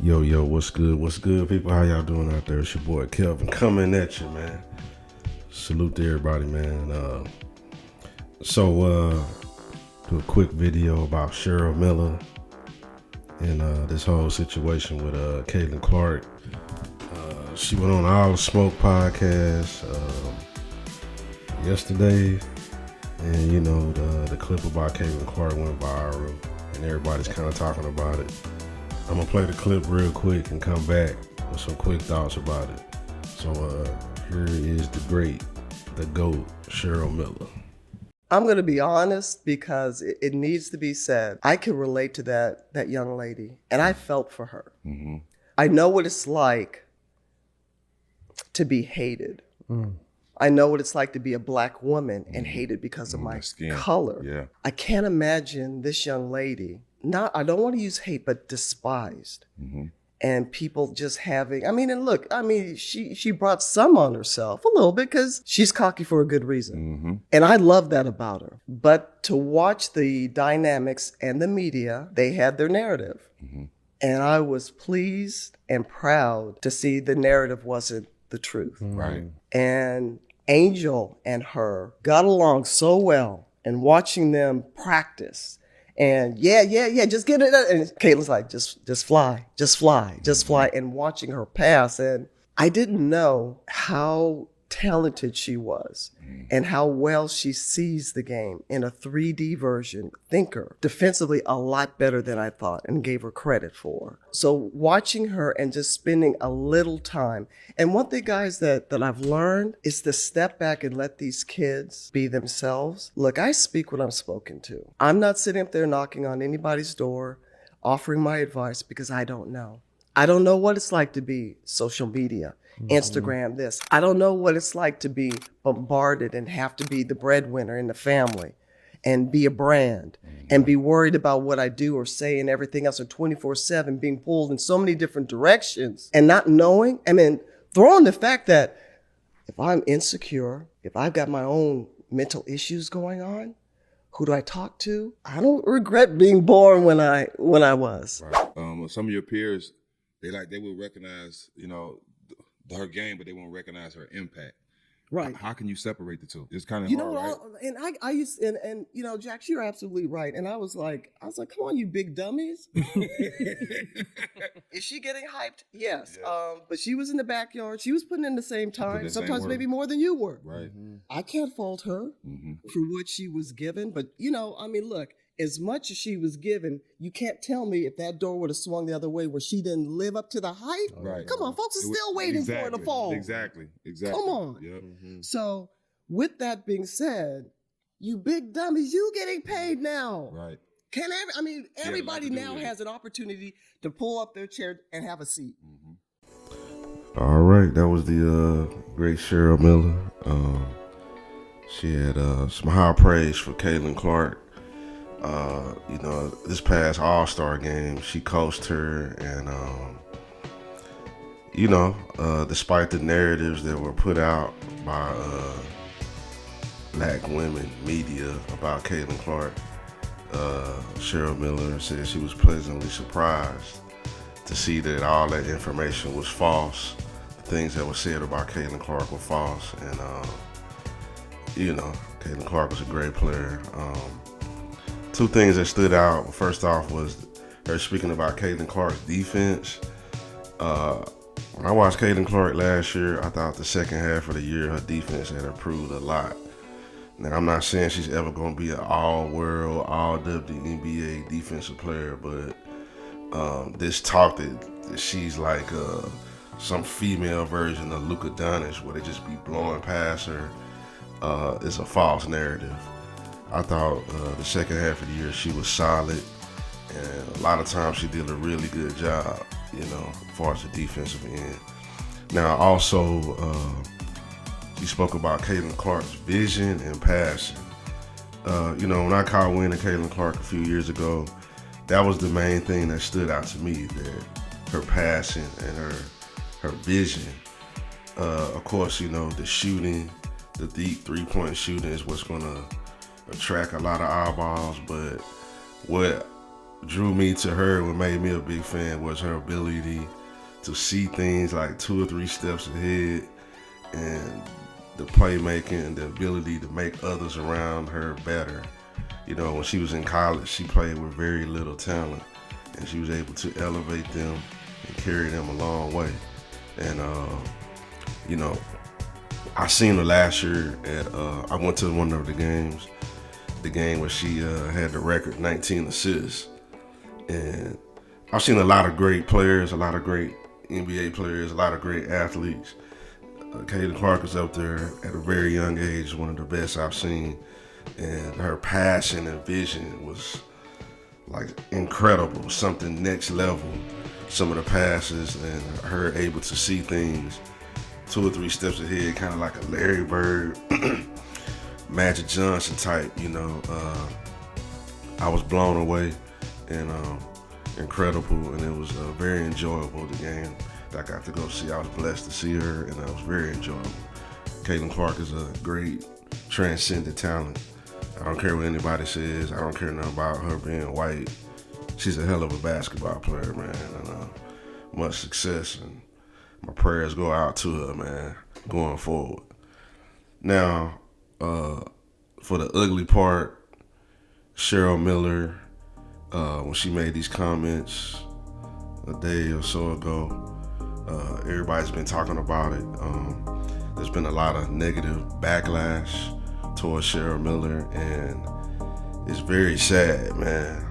Yo, what's good? What's good, people? How y'all doing out there? It's your boy Kelvin coming at you, man. Salute to everybody, man. Do a quick video about Cheryl Miller and this whole situation with Caitlin Clark. She went on All the Smoke podcast yesterday, and you know the clip about Caitlin Clark went viral, and everybody's kind of talking about it. I'm gonna play the clip real quick and come back with some quick thoughts about it. So here is the GOAT, Cheryl Miller. I'm going to be honest because it needs to be said. I can relate to that young lady, and I felt for her. Mm-hmm. I know what it's like to be hated. I know what it's like to be a black woman and hated because of my color. Yeah. I can't imagine this young lady, I don't want to use hate, but despised. Mm-hmm. And people just having, she brought some on herself a little bit because she's cocky for a good reason. Mm-hmm. And I love that about her. But to watch the dynamics and the media, they had their narrative. Mm-hmm. And I was pleased and proud to see the narrative wasn't the truth. Mm-hmm. Right. And Angel and her got along so well, and watching them practice. And yeah, just get it. And Caitlin's like, just fly. And watching her pass. And I didn't know how talented she was and how well she sees the game in a 3D version. Thinker, defensively, a lot better than I thought and gave her credit for. So watching her and just spending a little time. And one thing, guys, that I've learned is to step back and let these kids be themselves. Look, I speak when I'm spoken to. I'm not sitting up there knocking on anybody's door, offering my advice because I don't know. I don't know what it's like to be social media. Instagram this. I don't know what it's like to be bombarded and have to be the breadwinner in the family and be a brand and be worried about what I do or say and everything else, or 24/7 being pulled in so many different directions and not knowing. Throw in the fact that if I'm insecure, if I've got my own mental issues going on, who do I talk to? I don't regret being born when I was. Right. Some of your peers, they will recognize, her game, but they won't recognize her impact. Right. How can you separate the two? It's kind of hard, right? I used and Jax, you're absolutely right. And I was like, come on, you big dummies. Is she getting hyped? Yes. Yeah. But she was in the backyard. She was putting in the same time, sometimes maybe more than you were. Right. Mm-hmm. I can't fault her for what she was given. But look, as much as she was given, you can't tell me if that door would have swung the other way where she didn't live up to the hype. Right. Come on, folks are still waiting for her to fall. Exactly. Come on. Yep. Mm-hmm. So with that being said, you big dummies, you getting paid now. Right. Everybody now has an opportunity to pull up their chair and have a seat. Mm-hmm. All right, that was the great Cheryl Miller. She had some high praise for Caitlin Clark. This past All-Star game, she coached her, and despite the narratives that were put out by black women media about Caitlin Clark, Cheryl Miller said she was pleasantly surprised to see that all that information was false. The things that were said about Caitlin Clark were false, and Caitlin Clark was a great player. Two things that stood out. First off was her speaking about Caitlin Clark's defense. When I watched Caitlin Clark last year, I thought the second half of the year her defense had improved a lot. Now, I'm not saying she's ever going to be an all-world, all-WNBA defensive player, but this talk that she's like some female version of Luka Doncic, where they just be blowing past her, is a false narrative. I thought the second half of the year she was solid, and a lot of times she did a really good job, as far as the defensive end. Now, also, she spoke about Caitlin Clark's vision and passion. When I caught wind of Caitlin Clark a few years ago, that was the main thing that stood out to me, that her passion and her vision. Of course, the shooting, the deep three-point shooting is what's going to attract a lot of eyeballs, but what drew me to her, what made me a big fan, was her ability to see things like 2 or 3 steps ahead, and the playmaking and the ability to make others around her better. You know, when she was in college, she played with very little talent, and she was able to elevate them and carry them a long way. And you know, I seen her last year at I went to one of the games, the game where she had the record 19 assists. And I've seen a lot of great players, a lot of great NBA players, a lot of great athletes. Caitlin Clark is up there at a very young age, one of the best I've seen. And her passion and vision was like incredible, something next level. Some of the passes and her able to see things 2 or 3 steps ahead, kind of like a Larry Bird, Magic Johnson type, you know. I was blown away and incredible, and it was very enjoyable, the game that I got to go see. I was blessed to see her, and it was very enjoyable. Caitlin Clark is a great transcendent talent. I don't care what anybody says. I don't care nothing about her being white. She's a hell of a basketball player, man, and much success, and my prayers go out to her, man, going forward. Now, for the ugly part, Cheryl Miller, when she made these comments a day or so ago, everybody's been talking about it. There's been a lot of negative backlash towards Cheryl Miller, and it's very sad, man.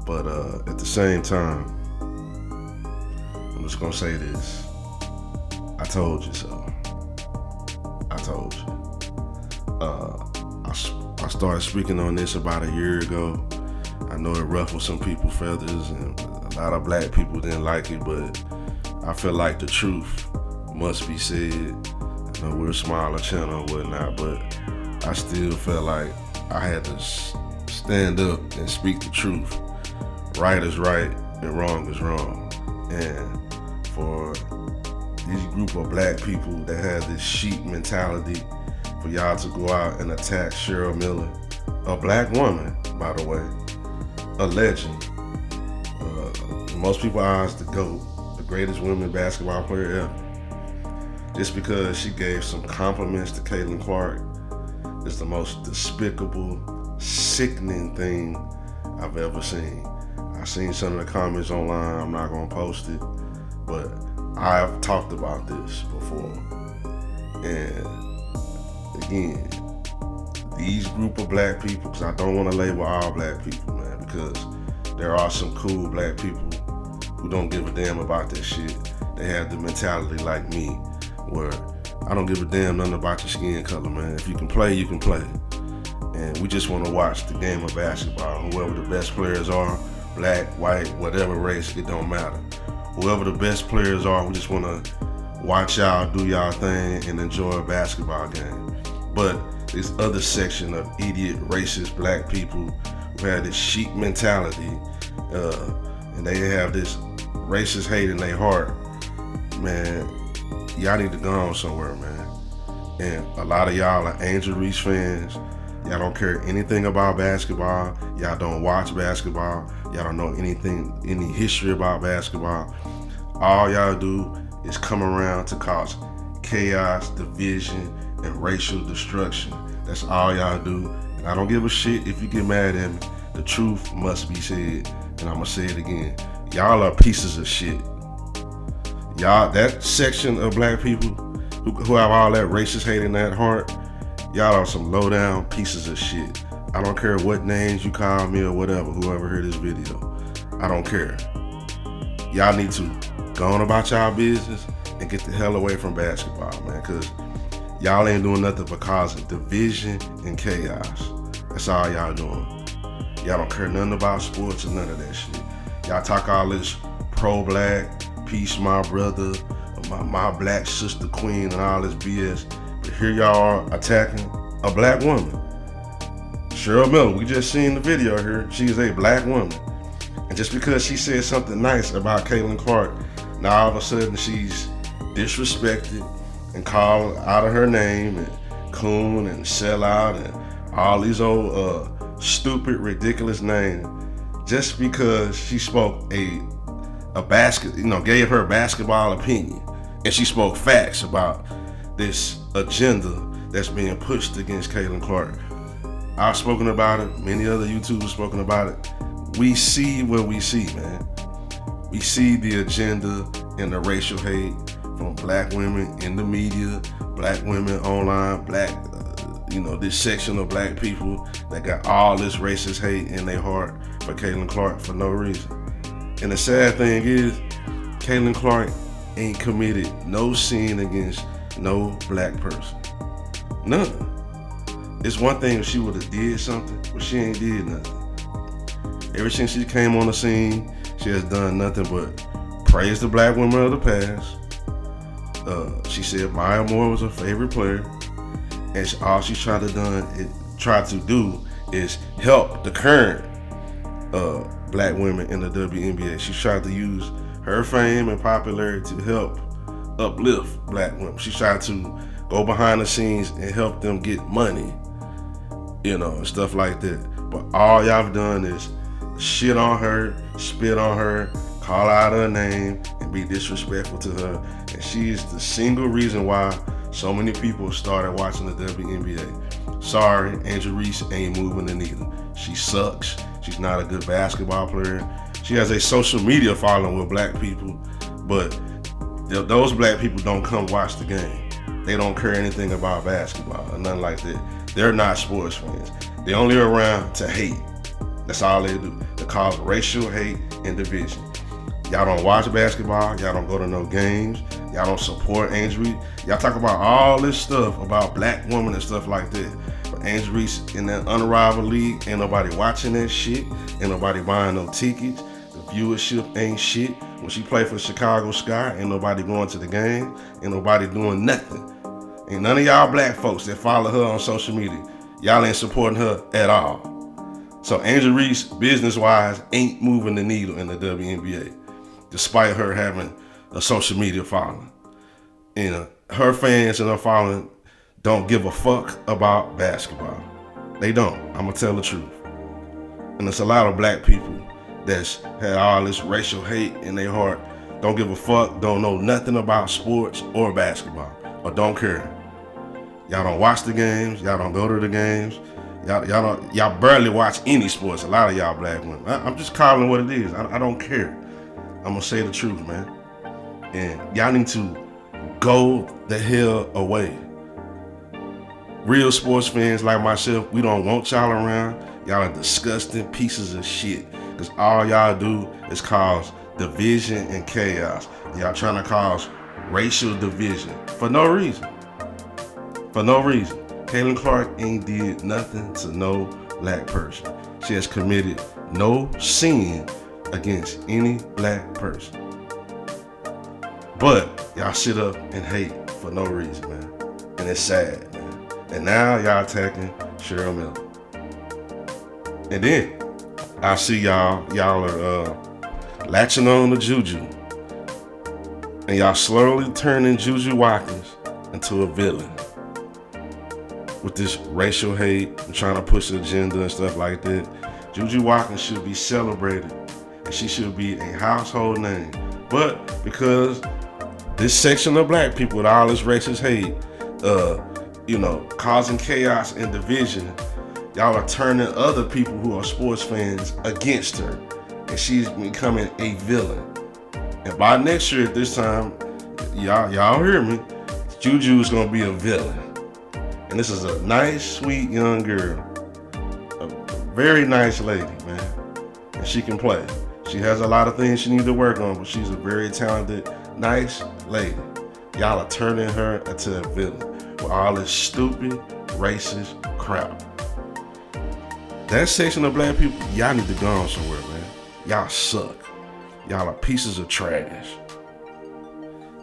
But at the same time, I'm just gonna say this. I told you so. I told you. I started speaking on this about a year ago. I know it ruffled some people's feathers, and a lot of black people didn't like it, but I feel like the truth must be said. I know we're a smaller channel and whatnot, but I still felt like I had to stand up and speak the truth. Right is right and wrong is wrong. And for these group of black people that have this sheep mentality, for y'all to go out and attack Cheryl Miller, a black woman, by the way, a legend. In most people's eyes, the GOAT, the greatest women basketball player ever. Just because she gave some compliments to Caitlin Clark is the most despicable, sickening thing I've ever seen. I've seen some of the comments online. I'm not gonna post it, but I've talked about this before. And again, these group of black people, because I don't want to label all black people, man, because there are some cool black people who don't give a damn about that shit. They have the mentality like me, where I don't give a damn nothing about your skin color, man. If you can play, you can play. And we just want to watch the game of basketball. Whoever the best players are, black, white, whatever race, it don't matter. Whoever the best players are, we just want to watch y'all do y'all thing and enjoy a basketball game. But this other section of idiot, racist black people who have this sheep mentality, and they have this racist hate in their heart, man, y'all need to go on somewhere, man. And a lot of y'all are Angel Reese fans. Y'all don't care anything about basketball. Y'all don't watch basketball. Y'all don't know anything, any history about basketball. All y'all do is come around to cause chaos, division, and racial destruction. That's all y'all do. And I don't give a shit if you get mad at me. The truth must be said. And I'm gonna say it again. Y'all are pieces of shit. Y'all, that section of black people who have all that racist hate in that heart, y'all are some low down pieces of shit. I don't care what names you call me or whatever, whoever heard this video. I don't care. Y'all need to go on about y'all business and get the hell away from basketball, man, because y'all ain't doing nothing but causing division and chaos. That's all y'all doing. Y'all don't care nothing about sports or none of that shit. Y'all talk all this pro-black, peace my brother, my black sister queen and all this BS. But here y'all are attacking a black woman. Cheryl Miller, we just seen the video here. She is a black woman. And just because she said something nice about Caitlin Clark, now all of a sudden she's disrespected and called out of her name and coon and sellout and all these old stupid, ridiculous names just because she spoke gave her basketball opinion, and she spoke facts about this agenda that's being pushed against Caitlin Clark. I've spoken about it. Many other YouTubers spoken about it. We see what we see, man. We see the agenda and the racial hate from black women in the media, black women online, this section of black people that got all this racist hate in their heart for Caitlin Clark for no reason. And the sad thing is, Caitlin Clark ain't committed no sin against no black person. None. It's one thing if she would have did something, but she ain't did nothing. Ever since she came on the scene, she has done nothing but praise the black women of the past. She said Maya Moore was her favorite player, and all she's tried to do is help the current black women in the WNBA. She's tried to use her fame and popularity to help uplift black women. She's tried to go behind the scenes and help them get money, and stuff like that. But all y'all have done is shit on her, spit on her, call out her name, and be disrespectful to her. And she is the single reason why so many people started watching the WNBA. Sorry, Angel Reese ain't moving the needle. She sucks. She's not a good basketball player. She has a social media following with black people, but those black people don't come watch the game. They don't care anything about basketball or nothing like that. They're not sports fans. They're only around to hate. That's all they do. They cause racial hate and division. Y'all don't watch basketball. Y'all don't go to no games. Y'all don't support Angel Reese. Y'all talk about all this stuff about black women and stuff like that. But Angel Reese in that unrivaled league, ain't nobody watching that shit. Ain't nobody buying no tickets. The viewership ain't shit. When she played for Chicago Sky, ain't nobody going to the game. Ain't nobody doing nothing. Ain't none of y'all black folks that follow her on social media. Y'all ain't supporting her at all. So Angel Reese, business-wise, ain't moving the needle in the WNBA, despite her having a social media following. Her fans and her following don't give a fuck about basketball. They don't. I'm gonna tell the truth. And there's a lot of black people that's had all this racial hate in their heart, don't give a fuck, don't know nothing about sports or basketball, or don't care. Y'all don't watch the games. Y'all don't go to the games. Y'all barely watch any sports. A lot of y'all black women. I'm just calling what it is. I don't care. I'm gonna say the truth, man. And y'all need to go the hell away. Real sports fans like myself, we don't want y'all around. Y'all are disgusting pieces of shit. Because all y'all do is cause division and chaos. Y'all trying to cause racial division for no reason. For no reason. Caitlin Clark ain't did nothing to no black person. She has committed no sin against any black person. But y'all sit up and hate for no reason, man. And it's sad, man. And now y'all attacking Cheryl Miller. And then I see y'all are latching on to Juju. And y'all slowly turning Juju Watkins into a villain. With this racial hate and trying to push the agenda and stuff like that. Juju Watkins should be celebrated. And she should be a household name. But because this section of black people with all this racist hate, causing chaos and division, y'all are turning other people who are sports fans against her. And she's becoming a villain. And by next year at this time, y'all hear me, Juju is gonna be a villain. And this is a nice, sweet young girl. A very nice lady, man. And she can play. She has a lot of things she needs to work on, but she's a very talented, nice lady. Y'all are turning her into a villain with all this stupid, racist crap. That section of black people, y'all need to go on somewhere, man. Y'all suck. Y'all are pieces of trash.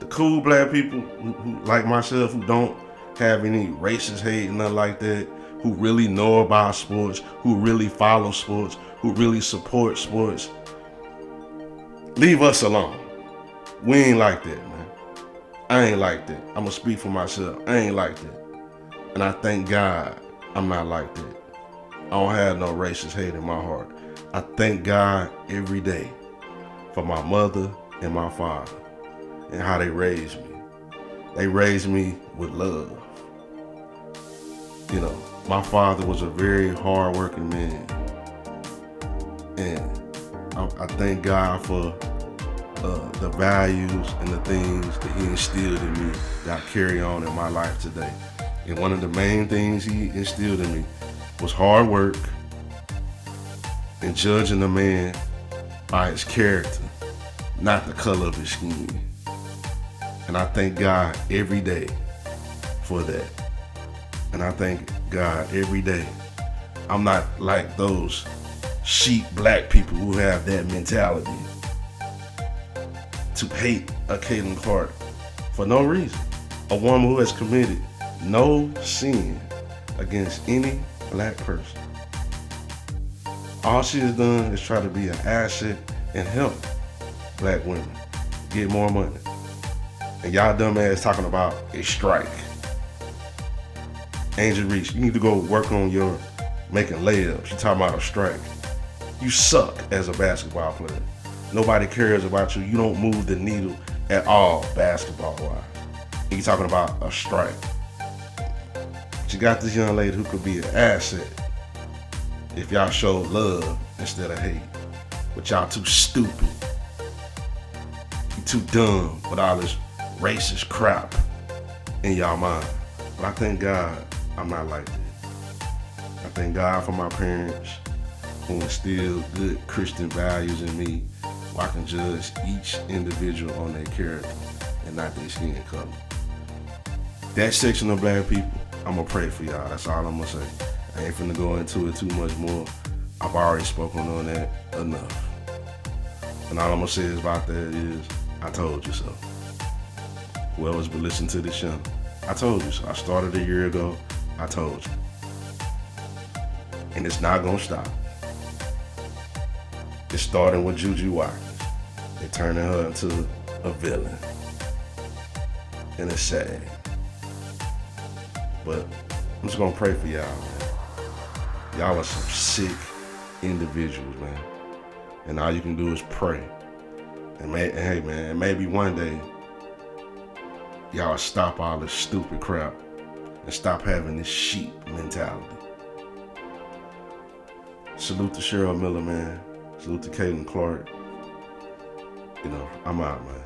The cool black people, who like myself, who don't have any racist hate and nothing like that, who really know about sports, who really follow sports, who really support sports, leave us alone. We ain't like that, man. I ain't like that. I'm gonna speak for myself. I ain't like that. And I thank God I'm not like that. I don't have no racist hate in my heart. I thank God every day for my mother and my father and how they raised me. They raised me with love. You know, my father was a very hardworking man. And I thank God for the values and the things that he instilled in me that I carry on in my life today. And one of the main things he instilled in me was hard work and judging a man by his character, not the color of his skin. And I thank God every day for that. And I thank God every day I'm not like those sheep black people who have that mentality to hate a Caitlin Clark for no reason. A woman who has committed no sin against any black person. All she has done is try to be an asset and help black women get more money. And y'all dumbass talking about a strike. Angel Reese, you need to go work on your making layups. You talking about a strike. You suck as a basketball player. Nobody cares about you. You don't move the needle at all basketball-wise. And you talking about a strike. But you got this young lady who could be an asset if y'all show love instead of hate. But y'all too stupid. You too dumb with all this racist crap in y'all mind. But I thank God I'm not like that. I thank God for my parents who instilled good Christian values in me where I can judge each individual on their character and not their skin color. That section of black people, I'm gonna pray for y'all. That's all I'm gonna say. I ain't finna go into it too much more. I've already spoken on that enough. And all I'm gonna say is about that is, I told you so. Whoever's been listening to this channel, I told you so. I started a year ago. I told you. And it's not gonna stop. It's starting with Juju Watkins. They're turning her into a villain. And it's sad. But I'm just gonna pray for y'all, man. Y'all are some sick individuals, man. And all you can do is pray. And hey, man, maybe one day y'all stop all this stupid crap and stop having this sheep mentality. Salute to Cheryl Miller, man. Salute to Caitlin Clark. You know, I'm out, man.